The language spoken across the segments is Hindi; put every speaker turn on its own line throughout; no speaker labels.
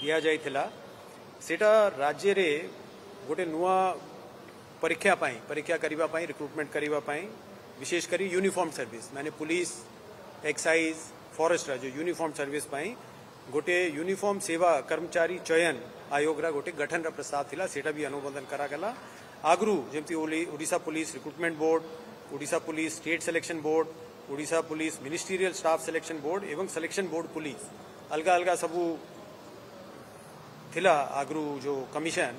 दिया जाइथिला सेटा राज्य रे गोटे नुआ परीक्षा करिबा पाई रिक्रुटमेंट करिबा पाई विशेष करी यूनिफॉर्म सर्विस माने पुलिस एक्साइज फॉरेस्ट जो यूनिफॉर्म सर्विस पाई गोटे यूनिफॉर्म सेवा कर्मचारी चयन आयोग रा गोटे गठन रा प्रस्ताव थिला सेटा भी अनुमोदन करा गला आगरू जेमती Odisha police recruitment board Odisha police state selection board Odisha police ministerial staff selection board एवं सिलेक्शन बोर्ड पुलिस अलगा अलगा सबू थिला आगरू जो कमिशन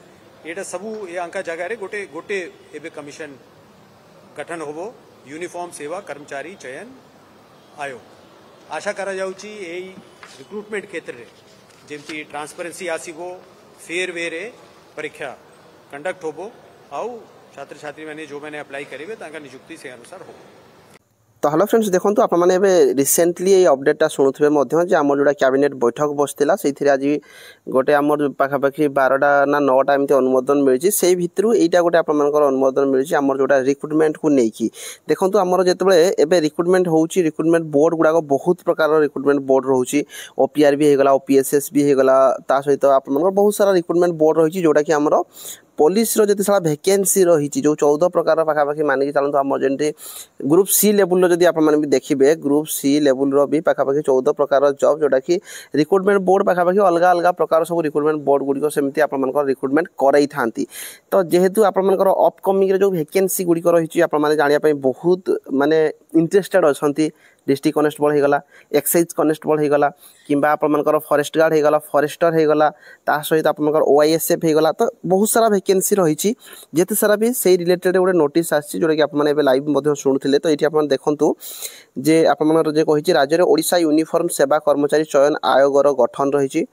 एटा सबू ए अंका जगह रे गोटे गोटे एबे कमिशन गठन होबो यूनिफॉर्म सेवा कर्मचारी चयन आयोग आशा करा जाउची एई रिक्रुटमेंट क्षेत्र रे जेमती ट्रांसपेरेंसी आसीबो फेयर वे रे परीक्षा कंडक्ट होबो आउ छात्र छात्री मैंने जो मैंने अप्लाई करेंगे तांका नियुक्ति से अनुसार हो।
तो हेलो फ्रेंड्स देखो आप रिसेंटली ये अपडेटा शुणुवे आम जोड़ा कैबिनेट बैठक बसला से आज गोटे आम पाखापाखि 12टा ना 9टा एमती अनुमोदन मिली से भितर यहाँ गोटे आपर अनुमोदन मिली आम जोड़ा रिक्रुटमेंट को लेकिन देखो आमर जिते रिक्रुटमेंट हो रिक्रुटमेंट बोर्ड गुड़ाक बहुत प्रकार रिक्रुटमेंट बोर्ड रोचे ओपीआर भी होगा ओपीएसएस भी होगा सहित आप बहुत सारा रिक्रुटमेंट बोर्ड रही जोटा कि आमर पुलिस जो सारा वैकेंसी रही जो 14 प्रकार पाखापाखि मानिक चलते आम जमी ग्रुप सी लेवल जदि आप देखिए ग्रुप सी लेवल भी पाखापाखि 14 प्रकार जॉब जोटा कि रिक्रुटमेंट बोर्ड पाखापाखि अलग अलग प्रकार सब रिक्रुटमेंट बोर्ड गुड़िक सेमती आप रिक्रुटमेंट कराई था तो जेहेतु आपर अपकमिंग जो वैकेंसी गुड़िक रही जानापी बहुत माने इंटरेस्टेड अच्छा डिस्ट्रिक्ट कनेस्टेबल होगला एक्साइज कनेस्टेबल होगला कि आपर फॉरेस्ट गार्ड होगला फॉरेस्टर होगला सहित आप ओआईएसएफ होगला तो बहुत सारा वैकेंसी रही जिते सारा भी से रिलेटेड गोटे नोटिस आसी जोटा कि आप लाइव शुणुते तो ये आप देखूँ जे आप कही राज्य में ओडिशा यूनिफॉर्म सेवा कर्मचारी चयन आयोगर गठन रही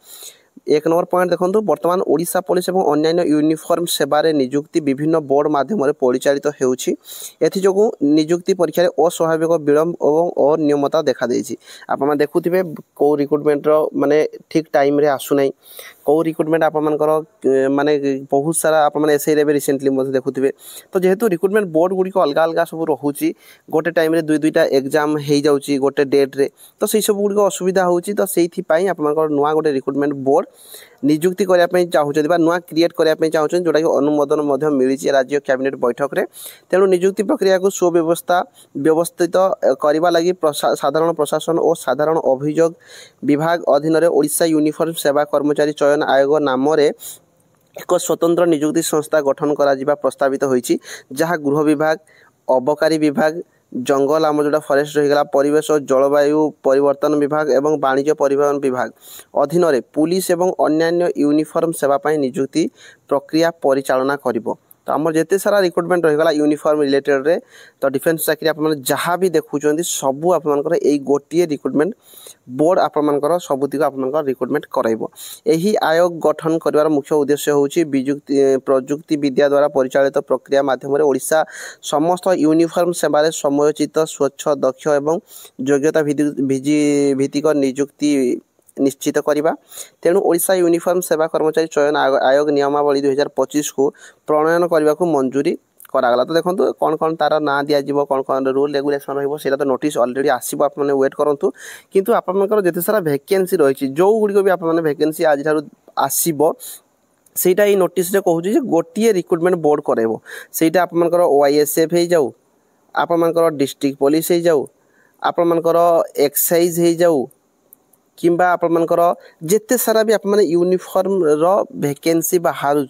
एक नंबर पॉइंट देखो बर्तमान ओडिशा पुलिस और अन्य यूनिफॉर्म सेवार नियुक्ति विभिन्न बोर्ड माध्यम परिचालित हो नियुक्ति परीक्षा अस्वाभाविक विलम्ब और अनियमता देखा देछि आप देखुथिबे को रिक्रुटमेंट माने ठीक टाइम रे आसुनाई कौ रिक्रुटमेंट आप माने बहुत सारा आप एसआई भी रिसेंटली देखुथिबे तो जेहेतु रिक्रुटमेंट बोर्ड गुड़ी अलग अलग सब रोचे गोटे टाइम रे दुईटा एग्जाम हो जाउची गोटे डेट रे तो से सब गुड़ी असुविधा होची तो सेइथि आप नुआ गोटे रिक्रुटमेंट बोर्ड नियुक्ति करने चाहते नुआ क्रिएट करने चाहते जोटा कि अनुमोदन मिली राज्य कैबिनेट बैठक में तेणु नियुक्ति प्रक्रिया को सुव्यवस्था व्यवस्थित करने लगी साधारण प्रशासन और साधारण अभियोग विभाग अधीन ओडिशा यूनिफॉर्म सेवा कर्मचारी चयन आयोग नाम एक स्वतंत्र नियुक्ति संस्था गठन करा प्रस्तावित होईछि जहाँ गृह विभाग अबकारी विभाग जंगल आम जोड़ा फॉरेस्ट रहीगला परिवेश और जलवायु परिवर्तन विभाग एवं वाणिज्य परिवहन विभाग अधीन पुलिस एवं अन्य यूनिफॉर्म सेवाई नियुक्ति प्रक्रिया परिचालना करिबो तो आम जिते सारा रिक्रुटमेंट रहीगला यूनिफॉर्म रिलेटेड रे तो डिफेन्स चाकरी आप जहाँ भी देखुं सबू आप गोटे रिक्रुटमेंट बोर्ड आपर सबुतिक आप रिक्रुटमेंट कराइबो यही आयोग गठन कर मुख्य उद्देश्य होची प्रजुक्ति विद्या द्वारा परिचालित प्रक्रिया माध्यम ओडिशा समस्त यूनिफॉर्म सेवार समयोचित स्वच्छ दक्ष एवं योग्यता भित्तिक नियुक्ति निश्चित करवा तेणु ओडिशा यूनिफॉर्म सेवा कर्मचारी चयन आयोग नियमावली 2025 को प्रणयन करने को मंजूरी करागला तो देखो कौन कौन तार ना दिज्व कौन कौन रूल रेगुलेशन रहा तो नोटिस अलरेडी आसो आप वेट करूँ किंतु आपर जिते सारा वैकेंसी रही जो गुड़िक भी आप वैकेंसी आज आसो सेटा ये नोटिस कहूँ गोटे रिक्रुटमेंट बोर्ड कराइब सेटा आपर ओआईएसएफ हो जाऊ आपर डिस्ट्रिक्ट पुलिस हो जाऊ आपर एक्साइज हो जाऊ किंबा आपर जिते सारा भी आप यूनिफॉर्म वैकेंसी बाहर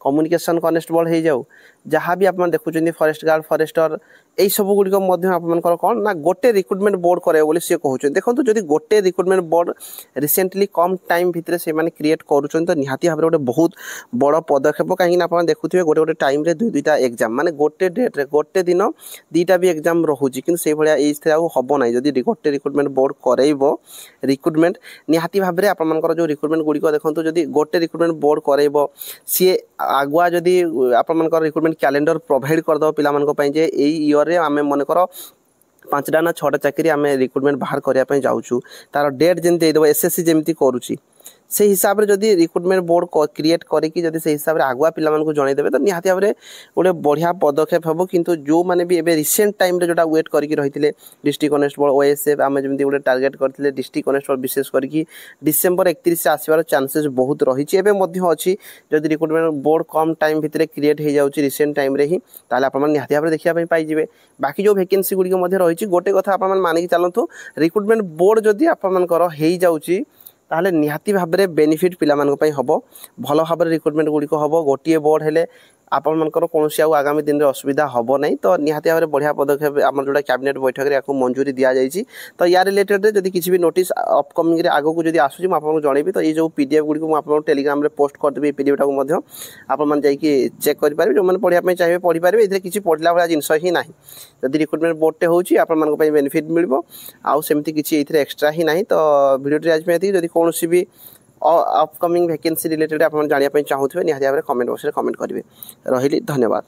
कम्युनिकेशन कनेस्टेबल हो जाऊ जहाँ भी आप देखुं फॉरेस्ट गार्ड फॉरेस्टर यही सब गुड़िक आप कौन ना गोटे रिक्रुटमेंट बोर्ड करे सी कहते देखो जब गोटे recruitment board recently come time भितर से क्रिएट करुँच तो निहाती भाव गोटे बहुत बड़ पदक्षेप कहीं आप देखुए गोटे गोटे टाइम दुईटा एग्जाम माने गोटे डेट रे गोटे दिन दुईटा भी एग्जाम रोचे कि से भाया हम ना जब गोटे रिक्रुटमेंट बोर्ड कर रिक्रुटमेंट निहाती भाव में आपर जो रिक्रुटमेंट गुड़िक देखो जब गोटे रिक्रुटमेंट बोर्ड कर सी आगुआ जदि आपर रिक्रुटमेंट कैलेंडर प्रोवाइड करदे पे इयर रे आमे मनकर 5टा ना 6टा चाकरी आम रिक्रुटमेंट बाहर करने जाऊँ तार डेट जमी देदेव एसएससी जमी करुच्ची से हिसाब से जदि रिक्रुटमेंट बोर्ड क्रिएट करके जदि से हिसाब से आगुआ पिला मानकु जणैदेबे तो निहाती भाव में गोटे बढ़िया पदक्षेप हम किंतु जो माने भी एबे रिसेंट टाइम रे जोटा वेट करके रहिथिले डिस्ट्रिक्ट कनेस्टेबल ओएसएफ आम जमी गोटे टार्गेट करथिले डिस्ट्रिक्ट कनेस्टेबल विशेष करके डिसेंबर 31 से आसबार चांसेस बहुत रही अच्छी जदि रिक्रुटमेंट बोर्ड कम टाइम भितर क्रिएट हो जाऊँगी रिसेंट टाइम रे ही ताले आप निहाती भाव में देखा पाइबे बाकी जो वैकेंसी गुड़िक रही गोटे कथा आप मानिक चलतु रिक्रुटमेंट बोर्ड जदि आपर हो जाऊँगी ताहले निहाती भाव में बेनिफिट पिला हम भल भाव में रिक्रुटमेंट गुड़िक हम गोटे बोर्ड हेले आपण मानकर कौन आगामी दिन में असुविधा हम नहीं तो निहाती भाव में बढ़िया पदक्षेप आम जो कैबिनेट बैठक में मंजूरी दि जाइए तो या रिलेटेड जब किसी भी नोटिस अपकमिंग आग को जब आसूँ आपको जनइबी तो ये जो पीडीएफ गुड़ी को टेलीग्राम में पोस्ट करदेवी पीडीएफ टाक आपने जाकि चेक करेंगे जो मैंने पढ़ाई चाहिए पढ़ी पारे ये किसी पढ़ला भाया जिनस ही ना जदि रिक्रुटमेंट बोर्डटे हो बेनिफिट मिल आउ सेमती किसी एक्सट्रा ही ना तो भिडियो आज जब कौन भी अपकमिंग वैकेंसी रिलेटेड आप जानापी चाहूँगे निहाती भाव में कमेंट बॉक्स में कमेंट करेंगे रही धन्यवाद।